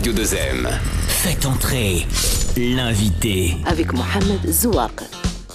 Radio 2M. Faites entrer l'invité. Avec Mohamed Zouak.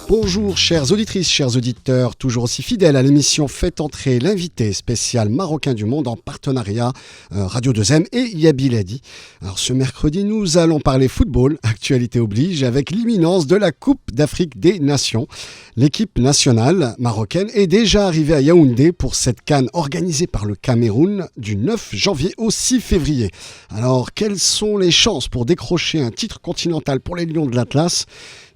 Bonjour chères auditrices, chers auditeurs, toujours aussi fidèles à l'émission Faites entrer l'invité spécial marocain du monde en partenariat Radio 2M et Yabi Ladi. Alors ce mercredi, nous allons parler football, actualité oblige, avec l'imminence de la Coupe d'Afrique des Nations. L'équipe nationale marocaine est déjà arrivée à Yaoundé pour cette CAN organisée par le Cameroun du 9 janvier au 6 février. Alors quelles sont les chances pour décrocher un titre continental pour les Lions de l'Atlas ?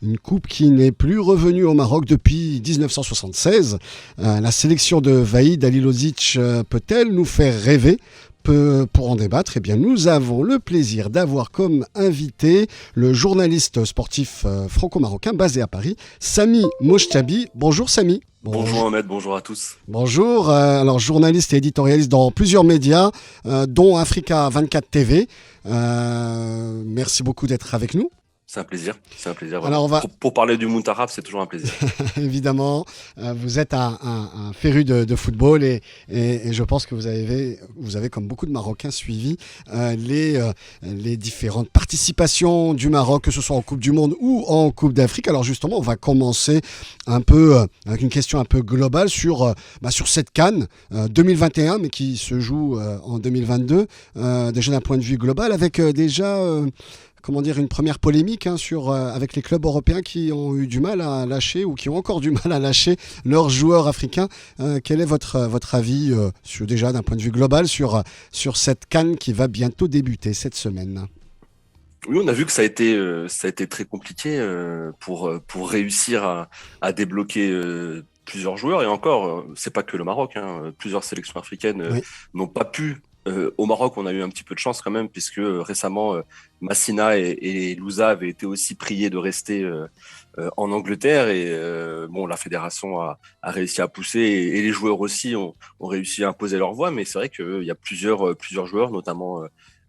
Une coupe qui n'est plus revenue au Maroc depuis 1976. La sélection de Vaïd Halilović peut-elle nous faire rêver ? Pour en débattre, eh bien, nous avons le plaisir d'avoir comme invité le journaliste sportif franco-marocain basé à Paris, Sami Mojtabi. Bonjour Sami. Bonjour Ahmed, bonjour à tous. Bonjour, alors journaliste et éditorialiste dans plusieurs médias, dont Africa 24 TV. Merci beaucoup d'être avec nous. C'est un plaisir. Alors pour parler du Muntarab, c'est toujours un plaisir. Évidemment, vous êtes un féru de football et je pense que vous avez comme beaucoup de Marocains suivi les différentes participations du Maroc, que ce soit en Coupe du Monde ou en Coupe d'Afrique. Alors justement, on va commencer un peu avec une question un peu globale sur cette CAN 2021, mais qui se joue en 2022, déjà d'un point de vue global, avec une première polémique avec les clubs européens qui ont eu du mal à lâcher ou qui ont encore du mal à lâcher leurs joueurs africains. Quel est votre avis, déjà d'un point de vue global, sur cette CAN qui va bientôt débuter cette semaine ? Oui, on a vu que ça a été très compliqué pour réussir à débloquer plusieurs joueurs. Et encore, c'est pas que le Maroc, plusieurs sélections africaines n'ont pas pu. Au Maroc, on a eu un petit peu de chance quand même, puisque récemment, Massina et Louza avaient été aussi priés de rester en Angleterre. Et la fédération a réussi à pousser, et les joueurs aussi ont réussi à imposer leur voix. Mais c'est vrai qu'il y a plusieurs joueurs, notamment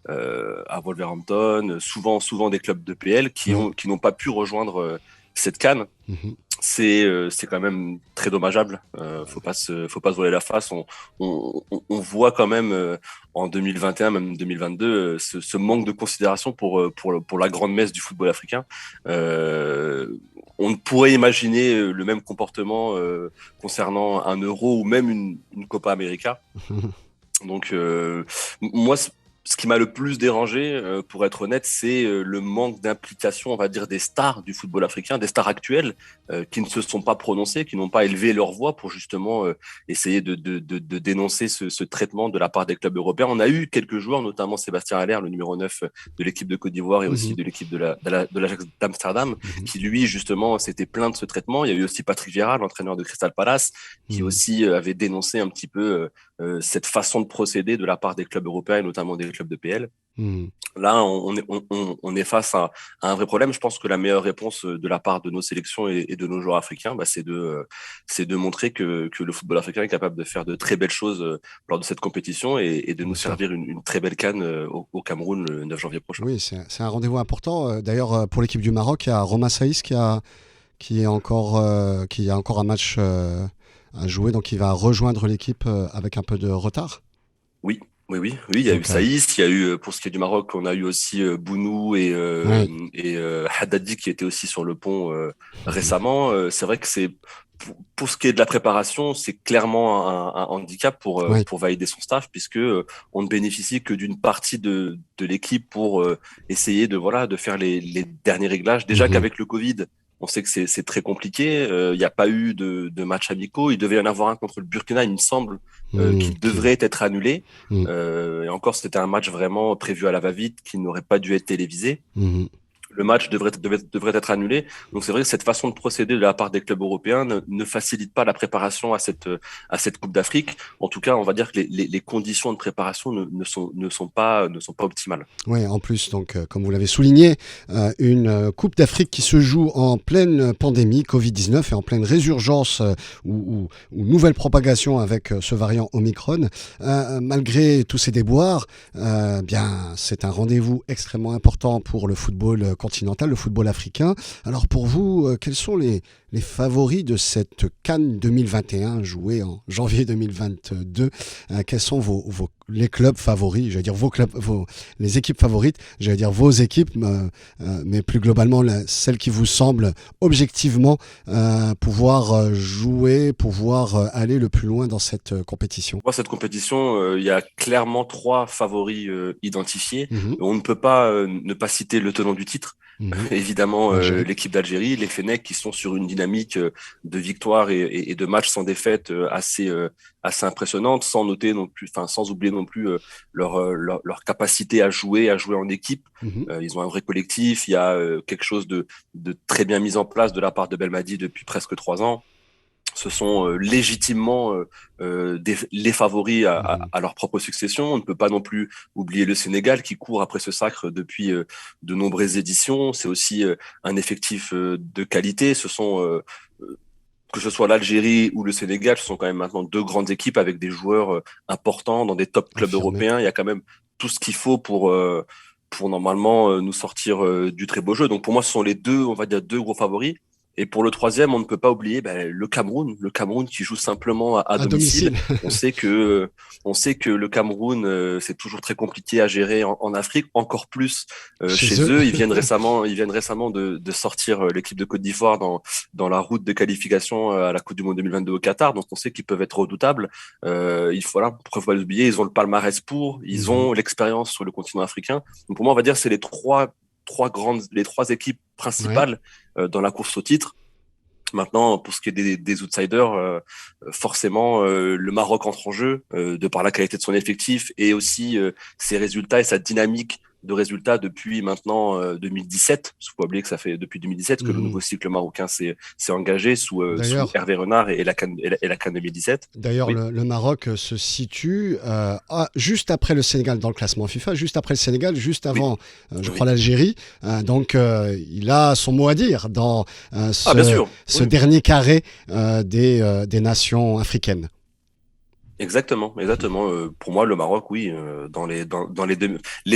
à Wolverhampton, souvent des clubs de PL, qui n'ont pas pu rejoindre cette CAN. C'est quand même très dommageable. Faut pas se voiler la face. On voit quand même en 2021, même 2022, ce manque de considération pour la grande messe du football africain. On pourrait imaginer le même comportement concernant un Euro ou même une Copa América. Donc moi, ce qui m'a le plus dérangé, pour être honnête, c'est le manque d'implication, on va dire, des stars du football africain, des stars actuelles, qui ne se sont pas prononcées, qui n'ont pas élevé leur voix pour justement essayer de dénoncer ce traitement de la part des clubs européens. On a eu quelques joueurs, notamment Sébastien Haller, le numéro 9 de l'équipe de Côte d'Ivoire et aussi de l'équipe de l'Ajax d'Amsterdam, qui lui, justement, s'était plaint de ce traitement. Il y a eu aussi Patrick Vieira, l'entraîneur de Crystal Palace, qui aussi avait dénoncé un petit peu cette façon de procéder de la part des clubs européens et notamment des clubs de PL. Là, on est face à un vrai problème. Je pense que la meilleure réponse de la part de nos sélections et de nos joueurs africains, c'est de montrer que le football africain est capable de faire de très belles choses lors de cette compétition et de nous servir une très belle CAN au Cameroun le 9 janvier prochain. Oui, c'est un rendez-vous important. D'ailleurs, pour l'équipe du Maroc, il y a Roma Saïs qui a encore un match à jouer, donc il va rejoindre l'équipe avec un peu de retard. Oui, il y a eu Saïs, il y a eu, pour ce qui est du Maroc, on a eu aussi Bounou et Haddadi qui étaient aussi sur le pont récemment. C'est vrai que pour ce qui est de la préparation, c'est clairement un handicap pour valider son staff, puisque on ne bénéficie que d'une partie de l'équipe pour essayer de faire les derniers réglages. Déjà qu'avec le Covid, on sait que c'est très compliqué. Il n'y a pas eu de matchs amicaux. Il devait y en avoir un contre le Burkina, il me semble, qui devrait être annulé. Et encore, c'était un match vraiment prévu à la va-vite, qui n'aurait pas dû être télévisé. Le match devrait être annulé. Donc c'est vrai que cette façon de procéder de la part des clubs européens ne facilite pas la préparation à cette Coupe d'Afrique. En tout cas, on va dire que les conditions de préparation ne sont pas optimales. Oui, en plus, donc comme vous l'avez souligné, une Coupe d'Afrique qui se joue en pleine pandémie Covid-19 et en pleine résurgence ou nouvelle propagation avec ce variant Omicron. Malgré tous ces déboires, c'est un rendez-vous extrêmement important pour le football continental, le football africain. Alors pour vous, quels sont les favoris de cette CAN 2021 jouée en janvier 2022 ? Quels sont vos les clubs favoris, j'allais dire les équipes favorites, j'allais dire vos équipes, mais plus globalement celles qui vous semblent objectivement pouvoir jouer, pouvoir aller le plus loin dans cette compétition. Moi, cette compétition, il y a clairement 3 favoris identifiés. Mmh. On ne peut pas ne pas citer le tenant du titre. Évidemment, l'équipe d'Algérie, les Fennecs, qui sont sur une dynamique de victoire et de matchs sans défaite assez impressionnante, sans noter non plus, enfin sans oublier non plus leur capacité à jouer en équipe. Ils ont un vrai collectif. Il y a quelque chose de très bien mis en place de la part de Belmadi depuis presque 3 ans. Ce sont légitimement les favoris à leur propre succession. On ne peut pas non plus oublier le Sénégal qui court après ce sacre depuis de nombreuses éditions. C'est aussi un effectif de qualité. Ce sont que ce soit l'Algérie ou le Sénégal, ce sont quand même maintenant 2 grandes équipes avec des joueurs importants dans des top clubs européens. Il y a quand même tout ce qu'il faut pour normalement nous sortir du très beau jeu. Donc pour moi, ce sont les 2, on va dire 2 gros favoris. Et pour le 3e, on ne peut pas oublier le Cameroun qui joue simplement à domicile. On sait que le Cameroun, c'est toujours très compliqué à gérer en Afrique, encore plus chez eux. Ils viennent récemment de sortir l'équipe de Côte d'Ivoire dans la route de qualification à la Coupe du Monde 2022 au Qatar. Donc on sait qu'ils peuvent être redoutables. Pour pas l'oublier, ils ont le palmarès ils ont l'expérience sur le continent africain. Donc pour moi, on va dire c'est les trois équipes principales dans la course au titre. Maintenant, pour ce qui est des outsiders, forcément, le Maroc entre en jeu de par la qualité de son effectif et aussi ses résultats et sa dynamique de résultats depuis maintenant 2017. Il faut pas oublier que ça fait depuis 2017 que le nouveau cycle marocain s'est engagé sous Hervé Renard et la CAN 2017. D'ailleurs, oui. le Maroc se situe juste après le Sénégal dans le classement FIFA, juste après le Sénégal, juste avant, je crois, l'Algérie. Donc, il a son mot à dire dans ce dernier carré des nations africaines. Exactement. Pour moi, le Maroc, oui, dans les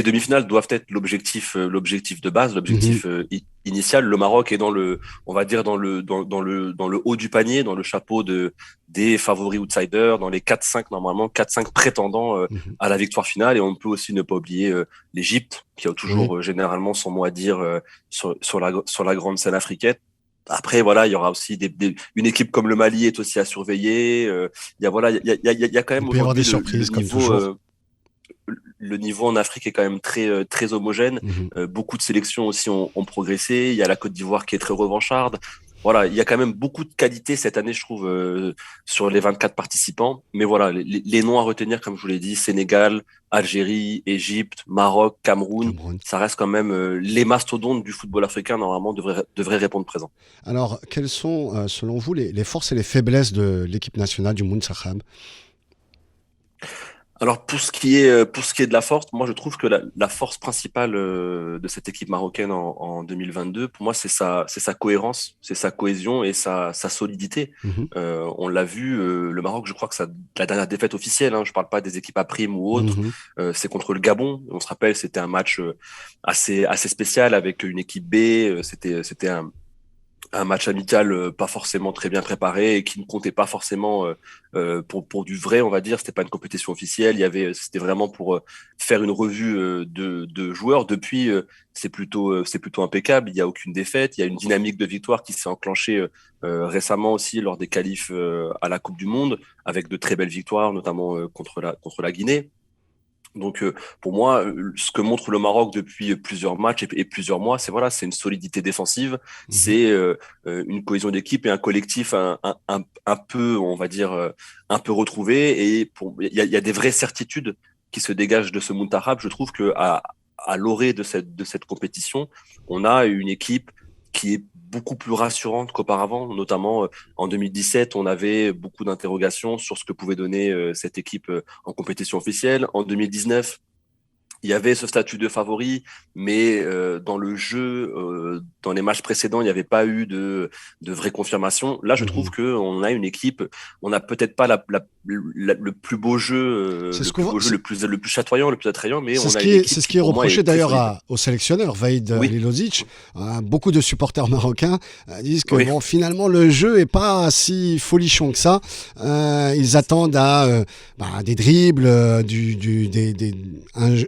demi-finales doivent être l'objectif de base, l'objectif initial. Le Maroc est dans le haut du panier, dans le chapeau des favoris outsiders, dans les 4-5 prétendants à la victoire finale. Et on peut aussi ne pas oublier l'Égypte, qui a toujours généralement son mot à dire sur la grande scène africaine. Après, voilà, il y aura aussi une équipe comme le Mali est aussi à surveiller. Il y a quand même aujourd'hui des surprises comme toujours. Le niveau en Afrique est quand même très très homogène. Beaucoup de sélections aussi ont progressé. Il y a la Côte d'Ivoire qui est très revancharde. Voilà, il y a quand même beaucoup de qualité cette année, je trouve, sur les 24 participants. Mais voilà, les noms à retenir, comme je vous l'ai dit, Sénégal, Algérie, Égypte, Maroc, Cameroun, ça reste quand même les mastodontes du football africain, normalement, devraient répondre présent. Alors, quelles sont, selon vous, les forces et les faiblesses de l'équipe nationale du Mounsakhab ? Alors pour ce qui est de la force, moi je trouve que la force principale de cette équipe marocaine en 2022, pour moi c'est sa cohérence, c'est sa cohésion et sa solidité. On l'a vu, le Maroc, je crois que la dernière défaite officielle, je parle pas des équipes à prime ou autres, c'est contre le Gabon. On se rappelle, c'était un match assez spécial avec une équipe B. C'était un match amical pas forcément très bien préparé et qui ne comptait pas forcément pour du vrai, on va dire. C'était pas une compétition officielle. C'était vraiment pour faire une revue de joueurs. Depuis, c'est plutôt impeccable. Il y a aucune défaite. Il y a une dynamique de victoire qui s'est enclenchée récemment aussi lors des qualifs à la Coupe du Monde, avec de très belles victoires, notamment contre la Guinée. Donc pour moi, ce que montre le Maroc depuis plusieurs matchs et plusieurs mois, c'est une solidité défensive, c'est une cohésion d'équipe et un collectif un peu, on va dire, un peu retrouvé. Et il y a des vraies certitudes qui se dégagent de ce Mountakhab. Je trouve que à l'orée de cette compétition, on a une équipe qui est beaucoup plus rassurante qu'auparavant, notamment en 2017, on avait beaucoup d'interrogations sur ce que pouvait donner cette équipe en compétition officielle. En 2019, il y avait ce statut de favori, mais dans le jeu, dans les matchs précédents, il n'y avait pas eu de vraie confirmation. Là, je trouve qu'on a une équipe, on n'a peut-être pas le plus beau jeu, le plus chatoyant, le plus attrayant, mais on a une équipe c'est ce qui est reproché d'ailleurs au sélectionneur, Vaïd Oui. Lilozic. Beaucoup de supporters marocains disent que bon, finalement, le jeu est pas si folichon que ça. Ils attendent à des dribbles,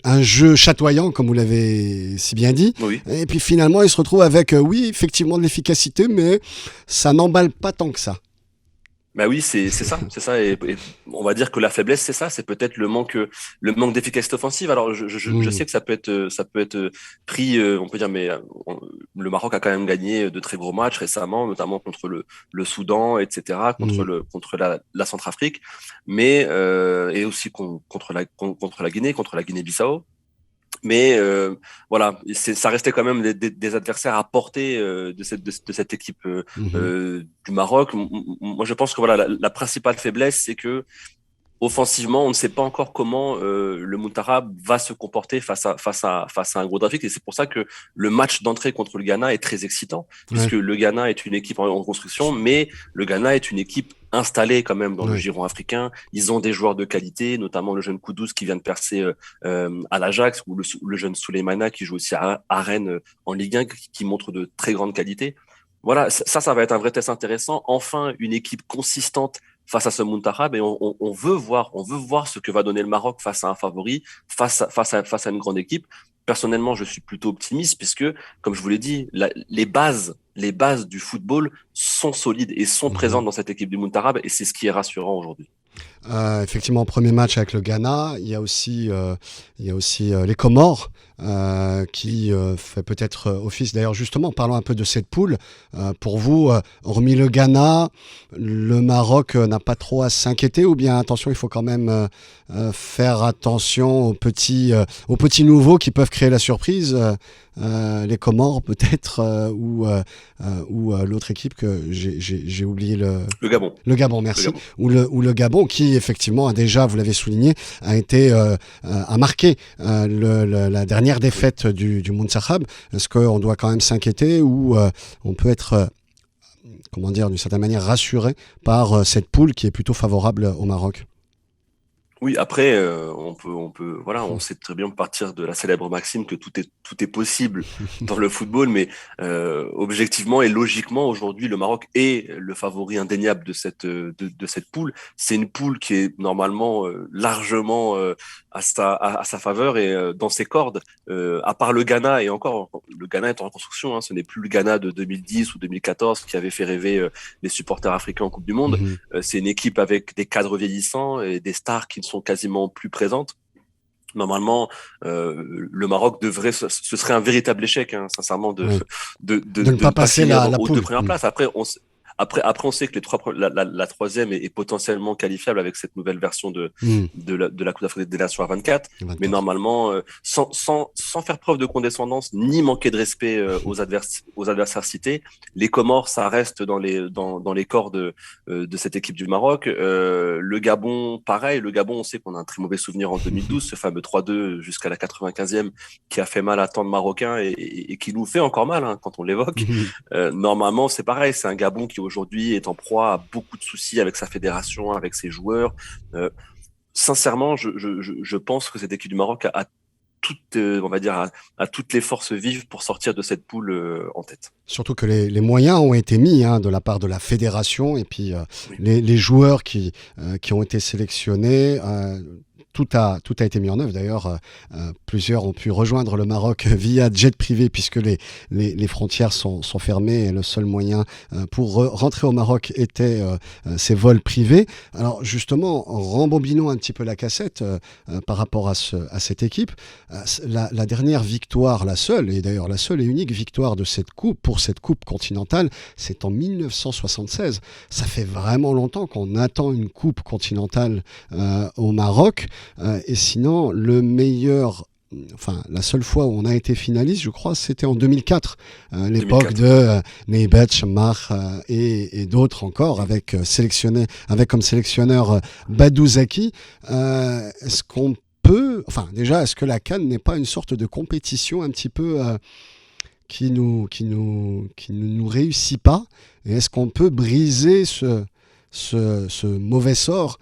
un jeu chatoyant, comme vous l'avez si bien dit. Oui. Et puis finalement, ils se retrouvent avec, effectivement, de l'efficacité, mais ça n'emballe pas tant que ça. Bah oui, c'est ça. Et on va dire que la faiblesse, c'est ça, c'est peut-être le manque d'efficacité offensive. Alors, je sais que ça peut être pris, on peut dire, mais le Maroc a quand même gagné de très gros matchs récemment, notamment contre le Soudan, etc., contre la Centrafrique, mais et aussi contre la Guinée, contre la Guinée-Bissau. Mais voilà, ça restait quand même des adversaires à portée de cette équipe du Maroc. Moi, je pense que voilà, la principale faiblesse, c'est que offensivement, on ne sait pas encore comment le Muntarab va se comporter face à un gros Drafik. Et c'est pour ça que le match d'entrée contre le Ghana est très excitant, puisque le Ghana est une équipe en construction, mais le Ghana est une équipe installée quand même dans le giron africain. Ils ont des joueurs de qualité, notamment le jeune Kudus qui vient de percer à l'Ajax, ou le jeune Souleymana qui joue aussi à Rennes en Ligue 1, qui montre de très grandes qualités. Voilà, ça va être un vrai test intéressant. Enfin, une équipe consistante face à ce Muntarab, et on veut voir ce que va donner le Maroc face à un favori, face à une grande équipe. Personnellement, je suis plutôt optimiste puisque, comme je vous l'ai dit, les bases du football sont solides et sont présentes dans cette équipe du Muntarab, et c'est ce qui est rassurant aujourd'hui. Effectivement, premier match avec le Ghana, il y a aussi les Comores qui fait peut-être office. D'ailleurs, justement, parlons un peu de cette poule. Pour vous, hormis le Ghana, le Maroc n'a pas trop à s'inquiéter, ou bien attention, il faut quand même faire attention aux petits nouveaux qui peuvent créer la surprise. Les Comores peut-être ou l'autre équipe que j'ai oublié le Gabon. Le Gabon, merci. Ou le Gabon qui effectivement a déjà, vous l'avez souligné, a marqué la dernière défaite du Muntarab. Est-ce qu'on doit quand même s'inquiéter ou on peut être d'une certaine manière rassuré par cette poule qui est plutôt favorable au Maroc? Oui, après, on sait très bien partir de la célèbre maxime que tout est possible dans le football, mais objectivement et logiquement, aujourd'hui, le Maroc est le favori indéniable de cette poule. C'est une poule qui est normalement largement à sa faveur et dans ses cordes. À part le Ghana, et encore, le Ghana est en reconstruction, hein, ce n'est plus le Ghana de 2010 ou 2014 qui avait fait rêver les supporters africains en Coupe du Monde. C'est une équipe avec des cadres vieillissants et des stars qui sont quasiment plus présentes. Normalement, le Maroc ce serait un véritable échec, hein, sincèrement, de ne pas passer la aux poule. deux premières places. Après, on sait que la troisième est potentiellement qualifiable avec cette nouvelle version de la Coupe d'Afrique des Nations à 24. Mais normalement, sans faire preuve de condescendance ni manquer de respect aux adversaires cités, les Comores, ça reste dans les corps de cette équipe du Maroc. Le Gabon, pareil. Le Gabon, on sait qu'on a un très mauvais souvenir en 2012, ce fameux 3-2 jusqu'à la 95e qui a fait mal à tant de Marocains et qui nous fait encore mal, hein, quand on l'évoque. Normalement, c'est pareil. C'est un Gabon qui aujourd'hui est en proie à beaucoup de soucis avec sa fédération, avec ses joueurs. Sincèrement, je pense que cette équipe du Maroc a toutes les forces vives pour sortir de cette poule en tête. Surtout que les moyens ont été mis de la part de la fédération et puis les joueurs qui ont été sélectionnés. Tout a été mis en œuvre. D'ailleurs, plusieurs ont pu rejoindre le Maroc via jet privé puisque les frontières sont fermées et le seul moyen pour rentrer au Maroc était ces vols privés. Alors justement, rembobinons un petit peu la cassette par rapport à cette équipe. La dernière victoire, la seule et unique victoire de cette coupe, pour cette coupe continentale, c'est en 1976. Ça fait vraiment longtemps qu'on attend une coupe continentale au Maroc. Et sinon, la seule fois où on a été finaliste, je crois, c'était en 2004, l'époque de Neybet, Chammar et d'autres encore, avec comme sélectionneur Badou Zaki. Est-ce qu'on peut, enfin déjà, est-ce que la CAN n'est pas une sorte de compétition un petit peu qui ne nous réussit pas? Et est-ce qu'on peut briser ce mauvais sort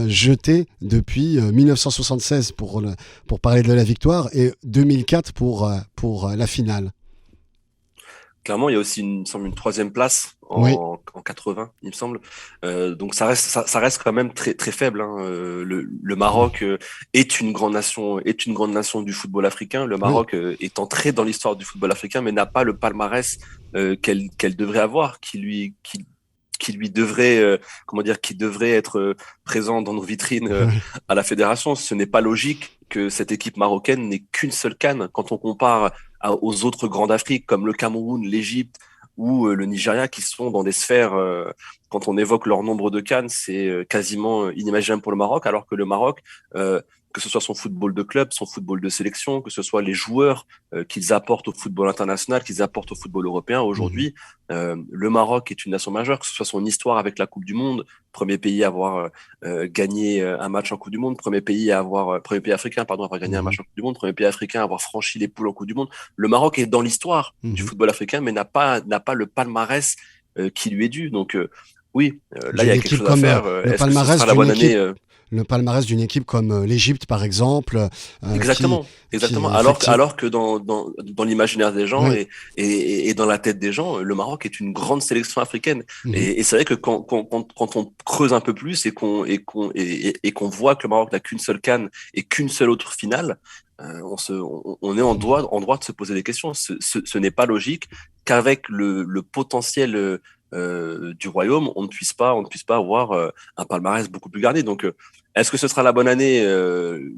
jeté depuis 1976 pour parler de la victoire et 2004 pour la finale? Clairement, il y a aussi il me semble, une troisième place Oui, en 80, il me semble. Donc ça reste quand même très très faible, hein. Le Maroc est une grande nation du football africain. Le oui. Maroc est entré dans l'histoire du football africain, mais n'a pas le palmarès qu'elle devrait avoir, qui lui devrait comment dire, qui devrait être présent dans nos vitrines à la fédération. Ce n'est pas logique que cette équipe marocaine n'ait qu'une seule CAN quand on compare aux autres grands d'Afrique comme le Cameroun, l'Égypte ou le Nigeria, qui sont dans des sphères, quand on évoque leur nombre de CAN, c'est quasiment inimaginable pour le Maroc, alors que le Maroc, que ce soit son football de club, son football de sélection, que ce soit les joueurs qu'ils apportent au football international, qu'ils apportent au football européen, Mhm. aujourd'hui, le Maroc est une nation majeure, que ce soit son histoire avec la Coupe du Monde, premier pays à avoir gagné un match en Coupe du Monde, premier pays africain, pardon, à avoir gagné un Mhm. match en Coupe du Monde, premier pays africain à avoir franchi les poules en Coupe du Monde. Le Maroc est dans l'histoire du Mhm. football africain, mais n'a pas le palmarès qui lui est dû. Donc oui, là il y D'une a quelque équipe chose à comme faire. Est-ce que ce sera la bonne année? le palmarès d'une équipe comme l'Égypte par exemple, qui Exactement, exactement. effectivement, Alors que dans l'imaginaire des gens oui. et dans la tête des gens, le Maroc est une grande sélection africaine. Mhm. Et c'est vrai que quand on creuse un peu plus et qu'on voit que le Maroc n'a qu'une seule CAN et qu'une seule autre finale, on est en droit de se poser des questions. Ce n'est pas logique qu'avec le potentiel du royaume, on ne puisse pas avoir un palmarès beaucoup plus garni. Donc est-ce que ce sera la bonne année?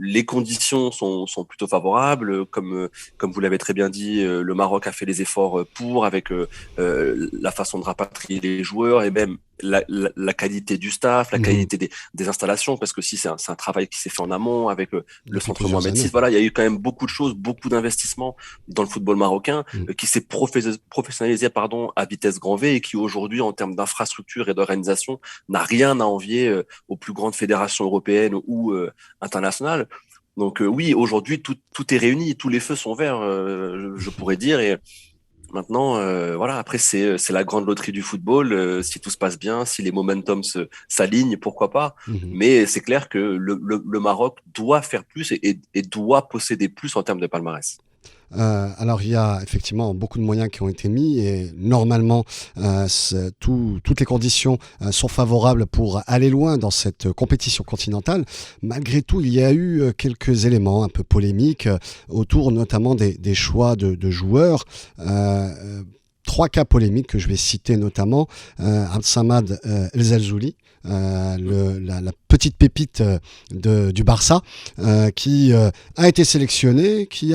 Les conditions sont plutôt favorables. Comme vous l'avez très bien dit, le Maroc a fait les efforts avec la façon de rapatrier les joueurs et même la qualité du staff, la Mhm. qualité des installations, parce que si c'est un travail qui s'est fait en amont avec le Depuis centre plusieurs Mohamed VI. années. Voilà, il y a eu quand même beaucoup de choses, beaucoup d'investissements dans le football marocain Mhm. qui s'est professionnalisé pardon, à vitesse grand V et qui aujourd'hui, en termes d'infrastructure et d'organisation, n'a rien à envier aux plus grandes fédérations européennes ou internationales. Donc oui, aujourd'hui, tout est réuni, tous les feux sont verts, je pourrais dire. Et maintenant, voilà, après, c'est la grande loterie du football. Si tout se passe bien, si les momentum s'alignent, pourquoi pas. Mhm. Mais c'est clair que le Maroc doit faire plus et doit posséder plus en termes de palmarès. Alors il y a effectivement beaucoup de moyens qui ont été mis et normalement toutes les conditions sont favorables pour aller loin dans cette compétition continentale. Malgré tout, il y a eu quelques éléments un peu polémiques autour notamment des choix de joueurs. Trois cas polémiques que je vais citer notamment Abdsamad El Zelzouli, la petite pépite du Barça, qui a été sélectionné, qui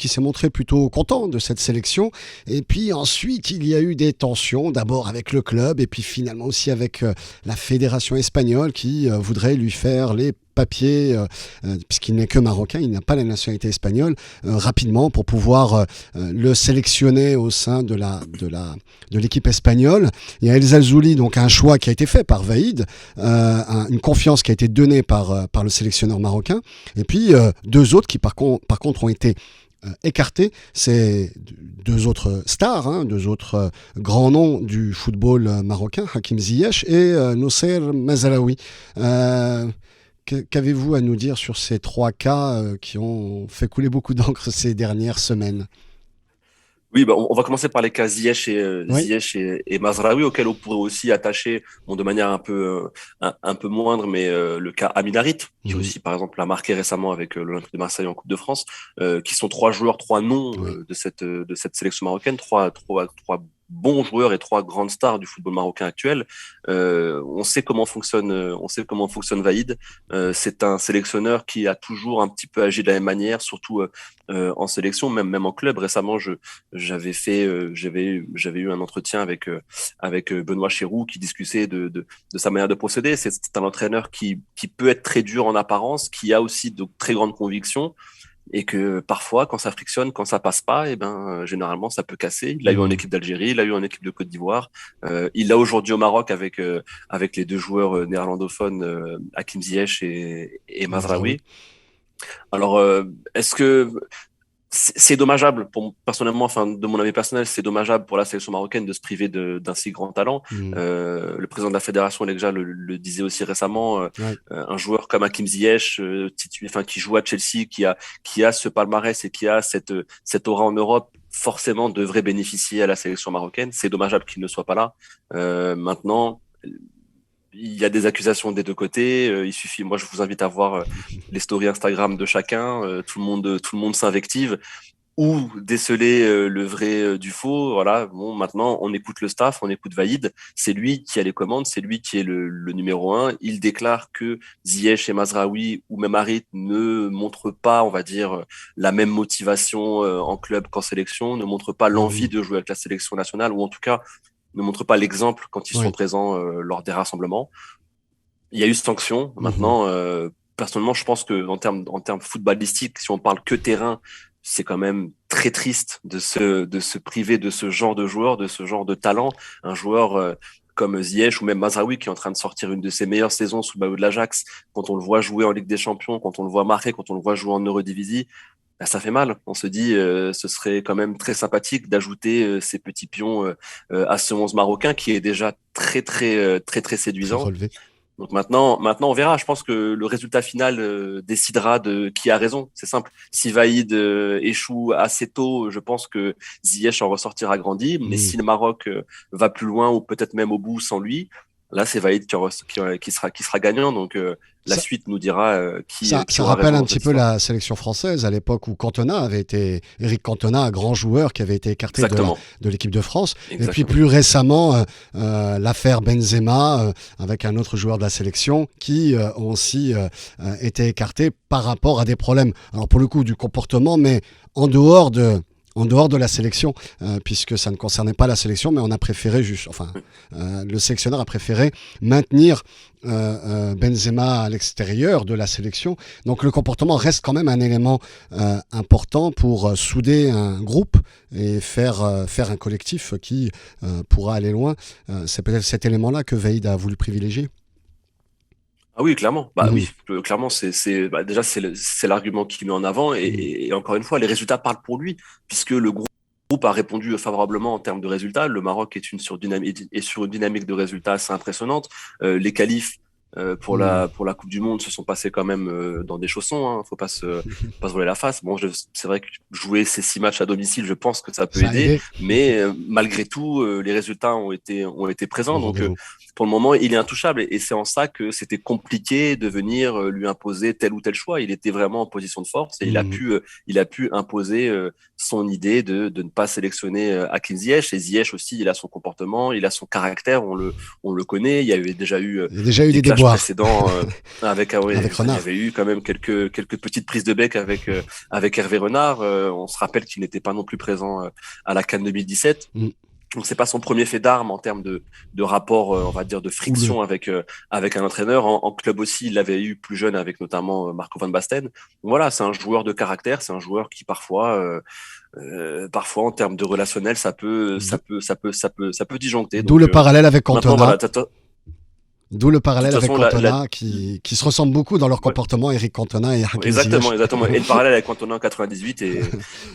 s'est montré plutôt content de cette sélection. Et puis ensuite, il y a eu des tensions, d'abord avec le club, et puis finalement aussi avec la fédération espagnole qui voudrait lui faire les papiers, puisqu'il n'est que marocain, il n'a pas la nationalité espagnole, rapidement pour pouvoir le sélectionner au sein de l'équipe espagnole. Il y a El Zalzouli, donc un choix qui a été fait par Vaïd, une confiance qui a été donnée par le sélectionneur marocain, et puis deux autres qui par contre ont été écartés, c'est deux autres stars, deux autres grands noms du football marocain, Hakim Ziyech et Nosser Mazraoui. Qu'avez-vous à nous dire sur ces trois cas qui ont fait couler beaucoup d'encre ces dernières semaines? Oui, bah, on va commencer par les cas Oui. Ziyech et Mazraoui, auxquels on pourrait aussi attacher, bon, de manière un peu moindre, mais le cas Amin Harit, qui Mhm. aussi, par exemple, a marqué récemment avec l'Olympique de Marseille en Coupe de France, qui sont trois joueurs, trois noms Oui. de cette sélection marocaine, trois bons joueurs et trois grandes stars du football marocain actuel. On sait comment fonctionne Vaïd. C'est un sélectionneur qui a toujours un petit peu agi de la même manière, surtout en sélection, même en club. Récemment, j'avais eu un entretien avec Benoît Chéroux qui discutait de sa manière de procéder. C'est un entraîneur qui peut être très dur en apparence, qui a aussi de très grandes convictions et que parfois, quand ça frictionne, quand ça passe pas, et ben généralement ça peut casser. Il l'a eu en Mhm. équipe d'Algérie, il l'a eu en équipe de Côte d'Ivoire, il l'a aujourd'hui au Maroc avec les deux joueurs néerlandophones, Hakim Ziyech et Mazraoui. Mazraoui. Alors, est-ce que c'est dommageable personnellement, enfin de mon avis personnel, c'est dommageable pour la sélection marocaine de se priver d'un si grand talent. Mm. Le président de la fédération, Legja, le disait aussi récemment. Ouais. Un joueur comme Hakim Ziyech, enfin qui joue à Chelsea, qui a ce palmarès et qui a cette aura en Europe, forcément devrait bénéficier à la sélection marocaine. C'est dommageable qu'il ne soit pas là. Maintenant, il y a des accusations des deux côtés. Il suffit, moi, je vous invite à voir les stories Instagram de chacun. Tout le monde s'invective ou déceler le vrai du faux. Voilà. Bon, maintenant, on écoute le staff, on écoute Vaïd. C'est lui qui a les commandes, c'est lui qui est le numéro un. Il déclare que Ziyech et Mazraoui ou même Harit ne montrent pas, on va dire, la même motivation en club qu'en sélection, ne montrent pas l'envie Mhm. de jouer avec la sélection nationale, ou en tout cas ne montrent pas l'exemple quand ils sont Oui. présents lors des rassemblements. Il y a eu sanction. Mhm. Maintenant, personnellement, je pense que en termes footballistiques, si on parle que terrain, c'est quand même très triste de se priver de ce genre de joueur, de ce genre de talent. Un joueur comme Ziyech ou même Mazraoui qui est en train de sortir une de ses meilleures saisons sous le maillot de l'Ajax, quand on le voit jouer en Ligue des Champions, quand on le voit marquer, quand on le voit jouer en Eurodivisie, bah, ça fait mal. On se dit, ce serait quand même très sympathique d'ajouter ces petits pions à ce 11 marocain qui est déjà très très très très Très séduisant. relevé. Donc maintenant, on verra. Je pense que le résultat final décidera de qui a raison. C'est simple. Si Vaïd échoue assez tôt, je pense que Ziyech en ressortira grandi. Mais Mm. si le Maroc va plus loin ou peut-être même au bout sans lui, là, c'est Vaïd qui sera gagnant. Donc la Ça, suite nous dira qui ça aura rappelle raison un dans petit cette peu histoire. la sélection française à l'époque où Cantona avait été, Eric Cantona, un grand joueur qui avait été écarté Exactement. de l'équipe de France. Et puis Exactement. plus récemment, l'affaire Benzema avec un autre joueur de la sélection qui ont aussi été écartés par rapport à des problèmes. Alors pour le coup du comportement, mais en dehors de, en dehors de la sélection, puisque ça ne concernait pas la sélection, mais on a préféré juste, enfin, le sélectionneur a préféré maintenir Benzema à l'extérieur de la sélection. Donc le comportement reste quand même un élément important pour souder un groupe et faire un collectif qui pourra aller loin. C'est peut-être cet élément-là que Vaïd a voulu privilégier. Ah oui, clairement. Bah Mhm. oui, clairement, déjà c'est l'argument qu'il met en avant Mhm. et encore une fois, les résultats parlent pour lui puisque le groupe a répondu favorablement en termes de résultats. Le Maroc est sur une dynamique de résultats assez impressionnante. Les qualifs pour Mhm. la Coupe du Monde se sont passés quand même dans des chaussons. Hein. Faut pas se voiler la face. Bon, c'est vrai que jouer ces 6 matchs à domicile, je pense que ça peut Ça a aider, aidé mais malgré tout, les résultats ont été présents. au Donc rendez-vous. pour le moment, il est intouchable et c'est en ça que c'était compliqué de venir lui imposer tel ou tel choix. Il était vraiment en position de force et il a Mhm. pu, euh, il a pu imposer son idée de ne pas sélectionner Hakim Ziyech. Et Ziyech aussi, il a son comportement, il a son caractère, on le connaît. Il y avait déjà eu Il y a déjà eu des des clashs déboires précédents avec, ah ouais, avec enfin, il y Renard. avait eu quand même quelques petites prises de bec avec Hervé Renard. On se rappelle qu'il n'était pas non plus présent à la CAN 2017. Mhm. Donc c'est pas son premier fait d'armes en termes de rapport, on va dire, de Houleux. friction avec un entraîneur. En club aussi, il l'avait eu plus jeune avec notamment Marco van Basten. Donc voilà, c'est un joueur de caractère, c'est un joueur qui parfois en termes de relationnel, ça peut disjoncter. D'où Donc le parallèle avec maintenant Cantona. voilà, de D'où le toute parallèle avec façon Cantona qui se ressemblent beaucoup dans leur ouais, comportement, Eric Cantona et Hakim exactement, Ziyech. exactement. Et le parallèle avec Antonin en 98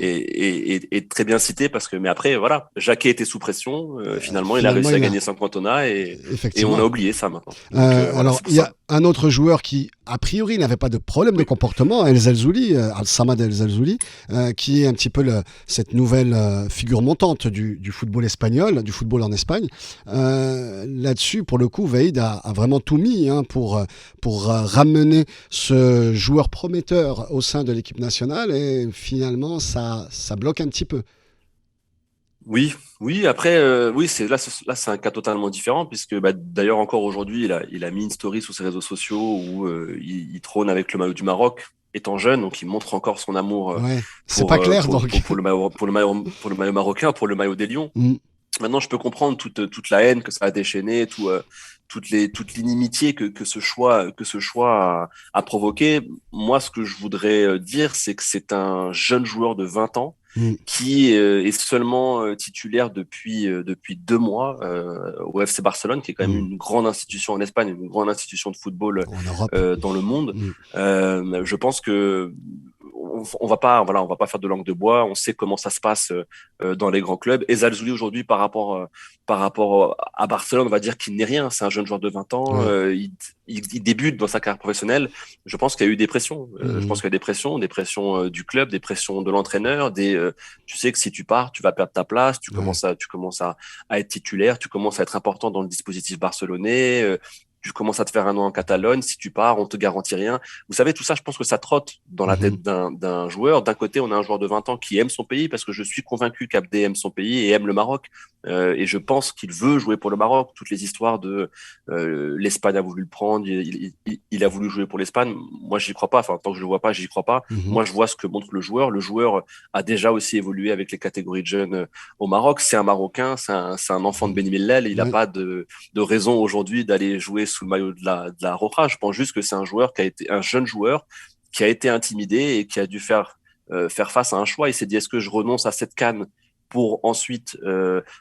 est très bien cité parce que, mais après, voilà, Jacquet était sous pression. Finalement, il a Finalement, réussi à il a gagner sans Cantona et on a effectivement. oublié ça maintenant. Donc voilà, Alors, c'est pour il y ça. a un autre joueur qui, a priori, n'avait pas de problème de Oui. comportement, El Zelzouli, Al-Samad El Zelzouli, qui est un petit peu cette nouvelle figure montante du football espagnol, du football en Espagne. Là-dessus, pour le coup, Vaïd a vraiment tout mis hein, pour ramener ce joueur prometteur au sein de l'équipe nationale et finalement, ça bloque un petit peu. Oui, oui. Après, oui, c'est un cas totalement différent puisque bah, d'ailleurs encore aujourd'hui, il a mis une story sur ses réseaux sociaux où il trône avec le maillot du Maroc, étant jeune, donc il montre encore son amour Ouais, c'est pas pour, clair donc. pour le maillot, pour le maillot marocain, pour le maillot des Lions. Mm. Maintenant, je peux comprendre toute la haine que ça a déchaîné, toute l'inimitié que ce choix a provoqué. Moi, ce que je voudrais dire, c'est que c'est un jeune joueur de 20 ans qui est seulement titulaire depuis 2 mois au FC Barcelone, qui est quand même une grande institution en Espagne, une grande institution de football en Europe, dans le monde. Je pense que on va pas faire de langue de bois. On sait comment ça se passe dans les grands clubs. Et Zalzouli aujourd'hui, par rapport à Barcelone, on va dire qu'il n'est rien. C'est un jeune joueur de 20 ans. Il débute dans sa carrière professionnelle. Je pense qu'il y a eu des pressions. Je pense qu'il y a des pressions du club, des pressions de l'entraîneur. Tu sais que si tu pars, tu vas perdre ta place. Tu commences à être titulaire. Tu commences à être important dans le dispositif barcelonais. Tu commences à te faire un nom en Catalogne, si tu pars, on te garantit rien. Vous savez, tout ça, je pense que ça trotte dans la tête d'un joueur. D'un côté, on a un joueur de 20 ans qui aime son pays, parce que je suis convaincu qu'Abdé aime son pays et aime le Maroc. Et je pense qu'il veut jouer pour le Maroc. Toutes les histoires de l'Espagne a voulu le prendre, il a voulu jouer pour l'Espagne. Moi, j'y crois pas. Enfin, tant que je le vois pas, j'y crois pas. Moi, je vois ce que montre le joueur. Le joueur a déjà aussi évolué avec les catégories de jeunes au Maroc. C'est un Marocain, c'est un enfant de Beni Mellel. Il n'a pas de raison aujourd'hui d'aller jouer sous le maillot de la Roja. Je pense juste que c'est un jeune joueur qui a été intimidé et qui a dû faire face à un choix. Il s'est dit, est-ce que je renonce à cette CAN pour ensuite,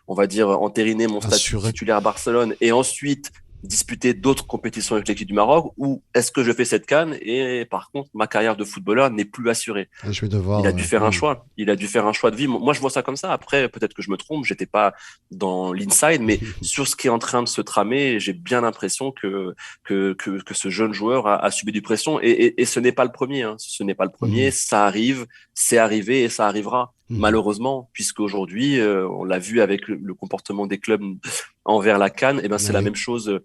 on va dire, entériner mon statut titulaire à Barcelone et ensuite disputer d'autres compétitions avec l'équipe du Maroc, ou est-ce que je fais cette CAN et par contre ma carrière de footballeur n'est plus assurée. Il a dû faire un choix. Il a dû faire un choix de vie. Moi, je vois ça comme ça. Après, peut-être que je me trompe. J'étais pas dans l'inside, mais sur ce qui est en train de se tramer, j'ai bien l'impression que ce jeune joueur a subi du pression et ce n'est pas le premier. Hein. Ce n'est pas le premier. Ça arrive, c'est arrivé et ça arrivera. Malheureusement, puisque aujourd'hui, on l'a vu avec le comportement des clubs envers la CAN, et ben c'est la même chose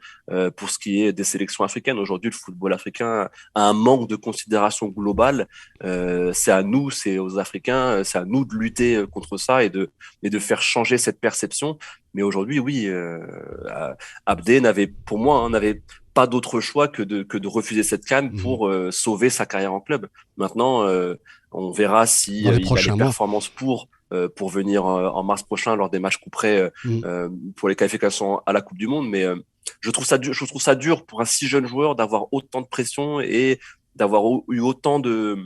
pour ce qui est des sélections africaines. Aujourd'hui, le football africain a un manque de considération globale. C'est à nous, c'est aux Africains, c'est à nous de lutter contre ça et de faire changer cette perception. Mais aujourd'hui, oui, Abdé n'avait pas d'autre choix que de refuser cette CAN pour sauver sa carrière en club. Maintenant, on verra si il a les performances pour venir en mars prochain lors des matchs couperets pour les qualifications à la Coupe du Monde. Mais je trouve ça dur pour un si jeune joueur d'avoir autant de pression et d'avoir eu autant de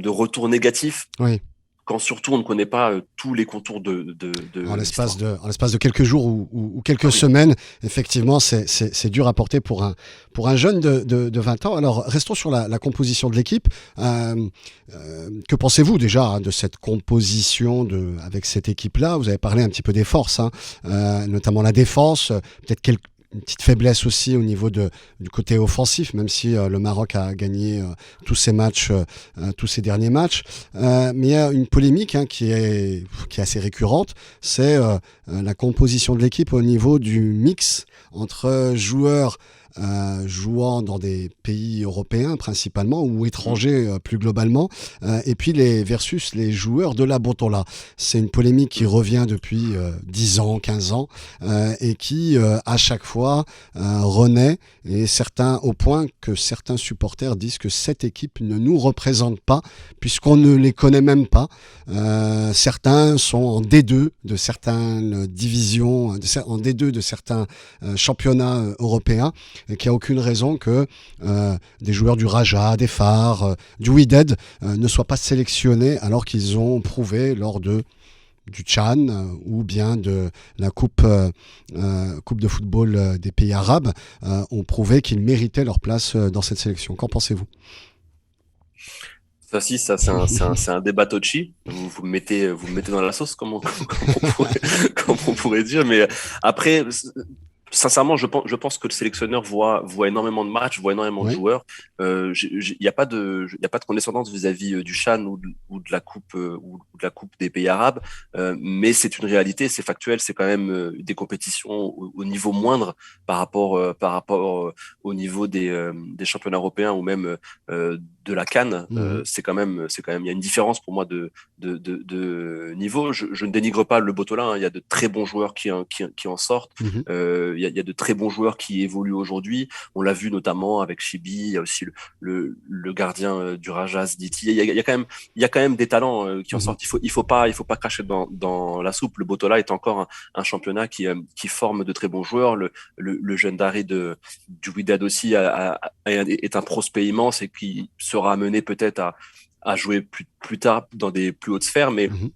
retours négatifs. Oui. Quand surtout on ne connaît pas tous les contours en l'espace de quelques jours ou quelques semaines. Effectivement, c'est dur à porter pour un jeune de 20 ans. Alors, restons sur la composition de l'équipe. Que pensez-vous déjà de cette composition avec cette équipe-là? Vous avez parlé un petit peu des forces, notamment la défense, peut-être une petite faiblesse aussi au niveau du côté offensif, même si le Maroc a gagné tous ces derniers matchs. Mais il y a une polémique qui est assez récurrente, c'est la composition de l'équipe au niveau du mix entre joueurs jouant dans des pays européens principalement ou étrangers plus globalement, et puis versus les joueurs de la Botola. C'est une polémique qui revient depuis 10 ans, 15 ans, et qui à chaque fois renaît, et au point que certains supporters disent que cette équipe ne nous représente pas puisqu'on ne les connaît même pas. Certains sont en D2 de certaines divisions, en D2 de certains championnats européens, et qu'il n'y a aucune raison que des joueurs du Raja, des Phares, du Wydad ne soient pas sélectionnés alors qu'ils ont prouvé lors du Chan ou bien de la coupe de football des pays arabes, ont prouvé qu'ils méritaient leur place dans cette sélection. Qu'en pensez-vous ? Ça, c'est un débat touchy. Vous me mettez dans la sauce, comme on pourrait dire. Mais après, sincèrement, je pense que le sélectionneur voit énormément de matchs, voit énormément de joueurs. Il n'y a pas de condescendance vis-à-vis du CHAN ou de la coupe des pays arabes, mais c'est une réalité, c'est factuel, c'est quand même des compétitions au niveau moindre par rapport au niveau des championnats européens ou même de la CAN. C'est quand même il y a une différence pour moi de niveau. Je ne dénigre pas le Botola, il y a de très bons joueurs qui en sortent. Il y a de très bons joueurs qui évoluent aujourd'hui. On l'a vu notamment avec Chibi. Il y a aussi le gardien du Raja Diti. Il y a quand même des talents qui en sortent. Il faut pas cracher dans la soupe. Le Botola est encore un championnat qui forme de très bons joueurs. Le jeune Dari du Wydad aussi est un prospect immense et qui sera amené peut-être à jouer plus tard dans des plus hautes sphères, mais Mhm.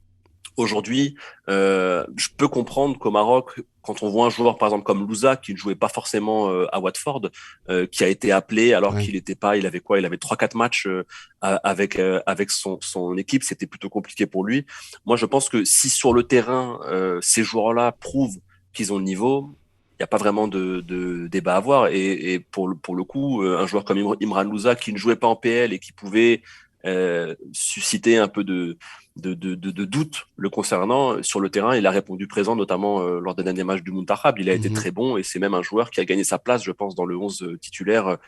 aujourd'hui, je peux comprendre qu'au Maroc, quand on voit un joueur par exemple comme Louza qui ne jouait pas forcément à Watford, qui a été appelé alors Ouais. qu'il était pas, il avait quoi, il avait 3-4 matchs avec son équipe, c'était plutôt compliqué pour lui. Moi, je pense que si sur le terrain ces joueurs-là prouvent qu'ils ont le niveau, il n'y a pas vraiment de débat à avoir. Et pour le coup, un joueur comme Imran Louza qui ne jouait pas en PL et qui pouvait susciter un peu de doute le concernant sur le terrain. Il a répondu présent, notamment lors des derniers matchs du Muntakhab. Il a été Mhm. très bon et c'est même un joueur qui a gagné sa place, je pense, dans le 11 titulaire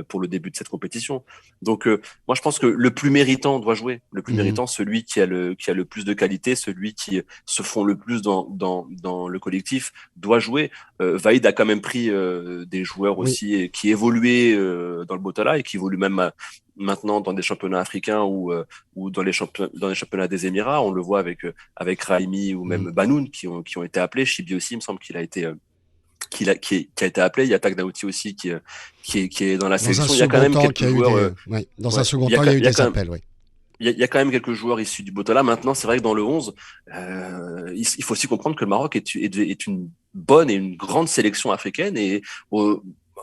pour le début de cette compétition. Donc, moi, je pense que le plus méritant doit jouer. Le plus Mhm. méritant, celui qui a le plus de qualité, celui qui se fond le plus dans le collectif, doit jouer. Vaïd a quand même pris des joueurs Oui. aussi qui évoluaient dans le Botala et qui évoluent même maintenant dans des championnats africains ou dans les championnats des Émirats. On le voit avec Raimi ou Mhm. même Banoun qui ont été appelés. Chibi aussi, il me semble qu'il a été qui a été appelé. Il y a Tagdauti aussi qui est dans la Dans un sélection. Il y a quand second même temps, quelques joueurs. ouais. Dans un Ouais, second temps, il y a eu il y a des quand même appels, oui. il y a quand même quelques joueurs issus du Botola. Maintenant, c'est vrai que dans le 11, il faut aussi comprendre que le Maroc est une bonne et une grande sélection africaine et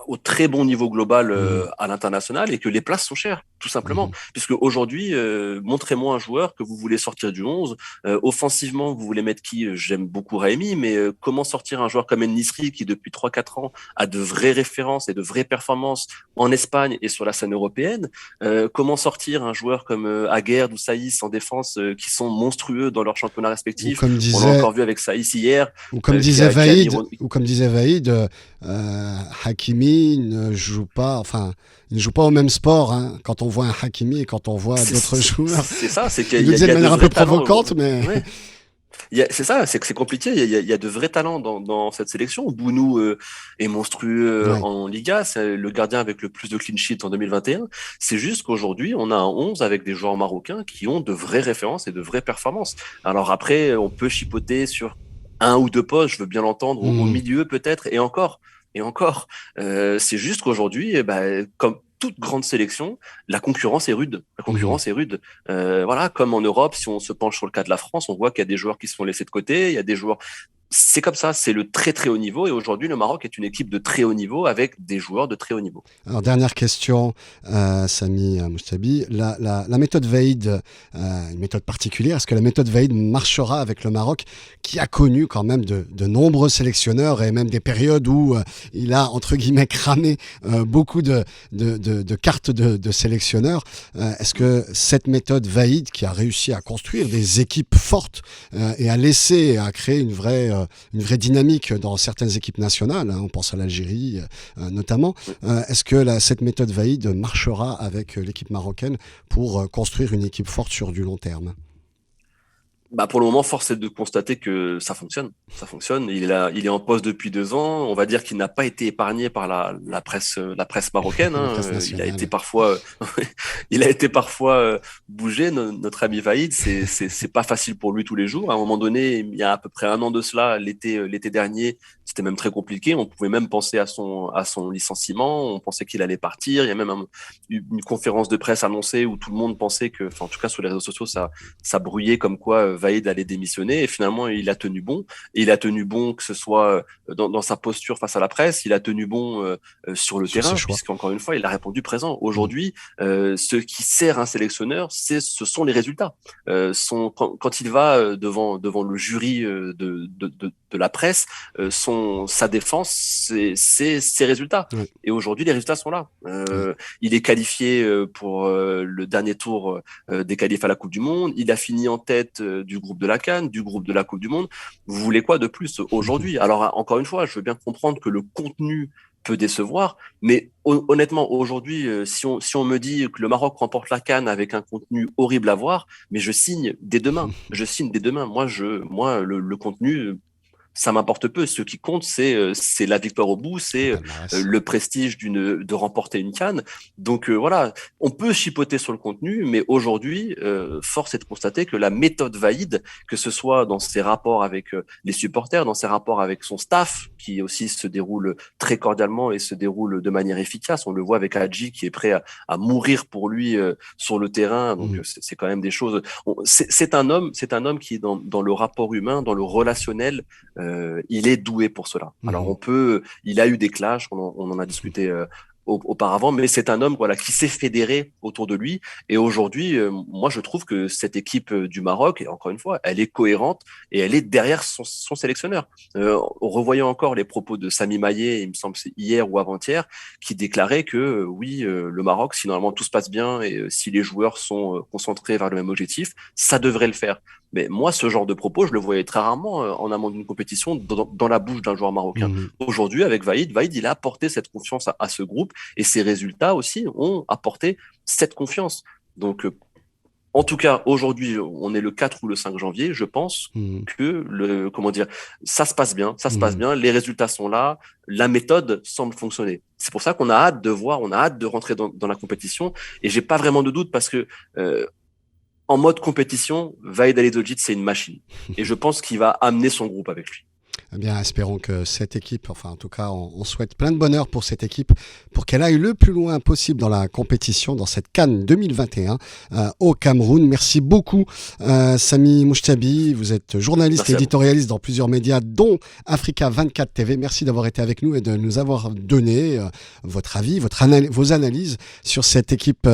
au très bon niveau global Mhm. à l'international et que les places sont chères, tout simplement. Mhm. Puisque aujourd'hui, montrez-moi un joueur que vous voulez sortir du 11. Offensivement, vous voulez mettre qui? J'aime beaucoup Raimi, mais comment sortir un joueur comme En-Nesyri qui, depuis 3-4 ans, a de vraies références et de vraies performances en Espagne et sur la scène européenne? Comment sortir un joueur comme Aguerd ou Saïs en défense qui sont monstrueux dans leurs championnats Ou respectifs? comme On l'a disait, encore vu avec Saïs hier, ou comme qui disait a, qui a Vaïd, iron- ou comme disait Vaïd, Hakimi ne joue pas, enfin, il ne joue pas au même sport, hein, quand on voit un Hakimi et quand on voit c'est d'autres joueurs. c'est ça, c'est qu'il Il y le a, disait il y de a de manière un peu vrais talents. provocante, mais Ouais. C'est ça, c'est que c'est compliqué. Il y a de vrais talents dans cette sélection. Bounou est monstrueux ouais. en Liga. C'est le gardien avec le plus de clean sheet en 2021. C'est juste qu'aujourd'hui, on a un 11 avec des joueurs marocains qui ont de vraies références et de vraies performances. Alors après, on peut chipoter sur un ou deux postes, je veux bien l'entendre, au Mhm. milieu peut-être, et encore. Et encore. C'est juste qu'aujourd'hui, comme toute grande sélection, la concurrence est rude. La Mhm. concurrence est rude. Voilà, comme en Europe, si on se penche sur le cas de la France, on voit qu'il y a des joueurs qui se font laisser de côté, il y a des joueurs. C'est comme ça, c'est le très très haut niveau. Et aujourd'hui, le Maroc est une équipe de très haut niveau avec des joueurs de très haut niveau. Alors, dernière question, Sami Moustabi. La méthode Vaïd, une méthode particulière, est-ce que la méthode Vaïd marchera avec le Maroc, qui a connu quand même de nombreux sélectionneurs et même des périodes où il a, entre guillemets, cramé beaucoup de cartes de sélectionneurs. Est-ce que cette méthode Vaïd, qui a réussi à construire des équipes fortes et à créer une vraie dynamique dans certaines équipes nationales, hein, on pense à l'Algérie notamment, est-ce que cette méthode Vaïd marchera avec l'équipe marocaine pour construire une équipe forte sur du long terme? Bah pour le moment, force est de constater que ça fonctionne. Ça fonctionne. Il est en poste depuis 2 ans. On va dire qu'il n'a pas été épargné par la presse marocaine. La Hein. presse Il a été nationale. parfois, il a été parfois bougé. Notre ami Vaïd, c'est pas facile pour lui tous les jours. À un moment donné, il y a à peu près un an de cela, l'été dernier, c'était même très compliqué. On pouvait même penser à son licenciement. On pensait qu'il allait partir. Il y a même une conférence de presse annoncée où tout le monde pensait que, enfin, en tout cas sur les réseaux sociaux, ça brouillait comme quoi Vaïd allait démissionner et finalement il a tenu bon. Et il a tenu bon que ce soit dans sa posture face à la presse, il a tenu bon sur le Sur ses terrain choix. puisqu'encore une fois il a répondu présent. Mm. Aujourd'hui, ce qui sert un sélectionneur, ce sont les résultats. Quand il va devant le jury de la presse, sa défense, c'est ses résultats. Ouais. Et aujourd'hui, les résultats sont là. Ouais. Il est qualifié pour le dernier tour des qualifs à la Coupe du Monde. Il a fini en tête du groupe de la CAN, du groupe de la Coupe du Monde. Vous voulez quoi de plus aujourd'hui? Alors, encore une fois, je veux bien comprendre que le contenu peut décevoir, mais honnêtement, aujourd'hui, si on me dit que le Maroc remporte la CAN avec un contenu horrible à voir, mais je signe dès demain. Je signe dès demain. Moi, le contenu, ça m'importe peu. Ce qui compte, c'est la victoire au bout, c'est le prestige de remporter une CAN. Donc voilà, on peut chipoter sur le contenu, mais aujourd'hui, force est de constater que la méthode Vaïd, que ce soit dans ses rapports avec les supporters, dans ses rapports avec son staff, qui aussi se déroule très cordialement et se déroule de manière efficace. On le voit avec Hadji qui est prêt à mourir pour lui sur le terrain. Donc c'est quand même des choses. C'est un homme qui est dans le rapport humain, dans le relationnel. Il est doué pour cela. Alors il a eu des clashs, on en a discuté auparavant, mais c'est un homme qui s'est fédéré autour de lui. Et aujourd'hui, moi je trouve que cette équipe du Maroc, et encore une fois, elle est cohérente et elle est derrière son sélectionneur. Revoyant encore les propos de Sami Maillet, il me semble que c'est hier ou avant-hier, qui déclarait que le Maroc, si normalement tout se passe bien et si les joueurs sont concentrés vers le même objectif, ça devrait le faire. Mais moi, ce genre de propos, je le voyais très rarement en amont d'une compétition dans la bouche d'un joueur marocain. Aujourd'hui, avec Vaïd, il a apporté cette confiance à ce groupe et ses résultats aussi ont apporté cette confiance. Donc, en tout cas, aujourd'hui, on est le 4 ou le 5 janvier. Je pense que ça se passe bien. Ça se passe bien. Les résultats sont là. La méthode semble fonctionner. C'est pour ça qu'on a hâte de voir, on a hâte de rentrer dans la compétition. Et j'ai pas vraiment de doute parce que en mode compétition, Vaïd Halilhodžić, c'est une machine. Et je pense qu'il va amener son groupe avec lui. Eh bien, espérons que cette équipe, enfin en tout cas, on souhaite plein de bonheur pour cette équipe, pour qu'elle aille le plus loin possible dans la compétition, dans cette CAN 2021 au Cameroun. Merci beaucoup, Sami Mouchtabi. Vous êtes journaliste et éditorialiste dans plusieurs médias, dont Africa 24 TV. Merci d'avoir été avec nous et de nous avoir donné votre avis, vos analyses sur cette équipe,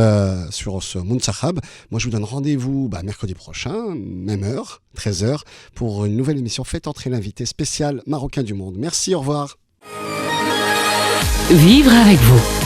sur ce Muntakhab. Moi, je vous donne rendez-vous mercredi prochain, même heure, 13h, pour une nouvelle émission Faites entrer l'invité spécial Marocain du Monde. Merci, au revoir. Vivre avec vous.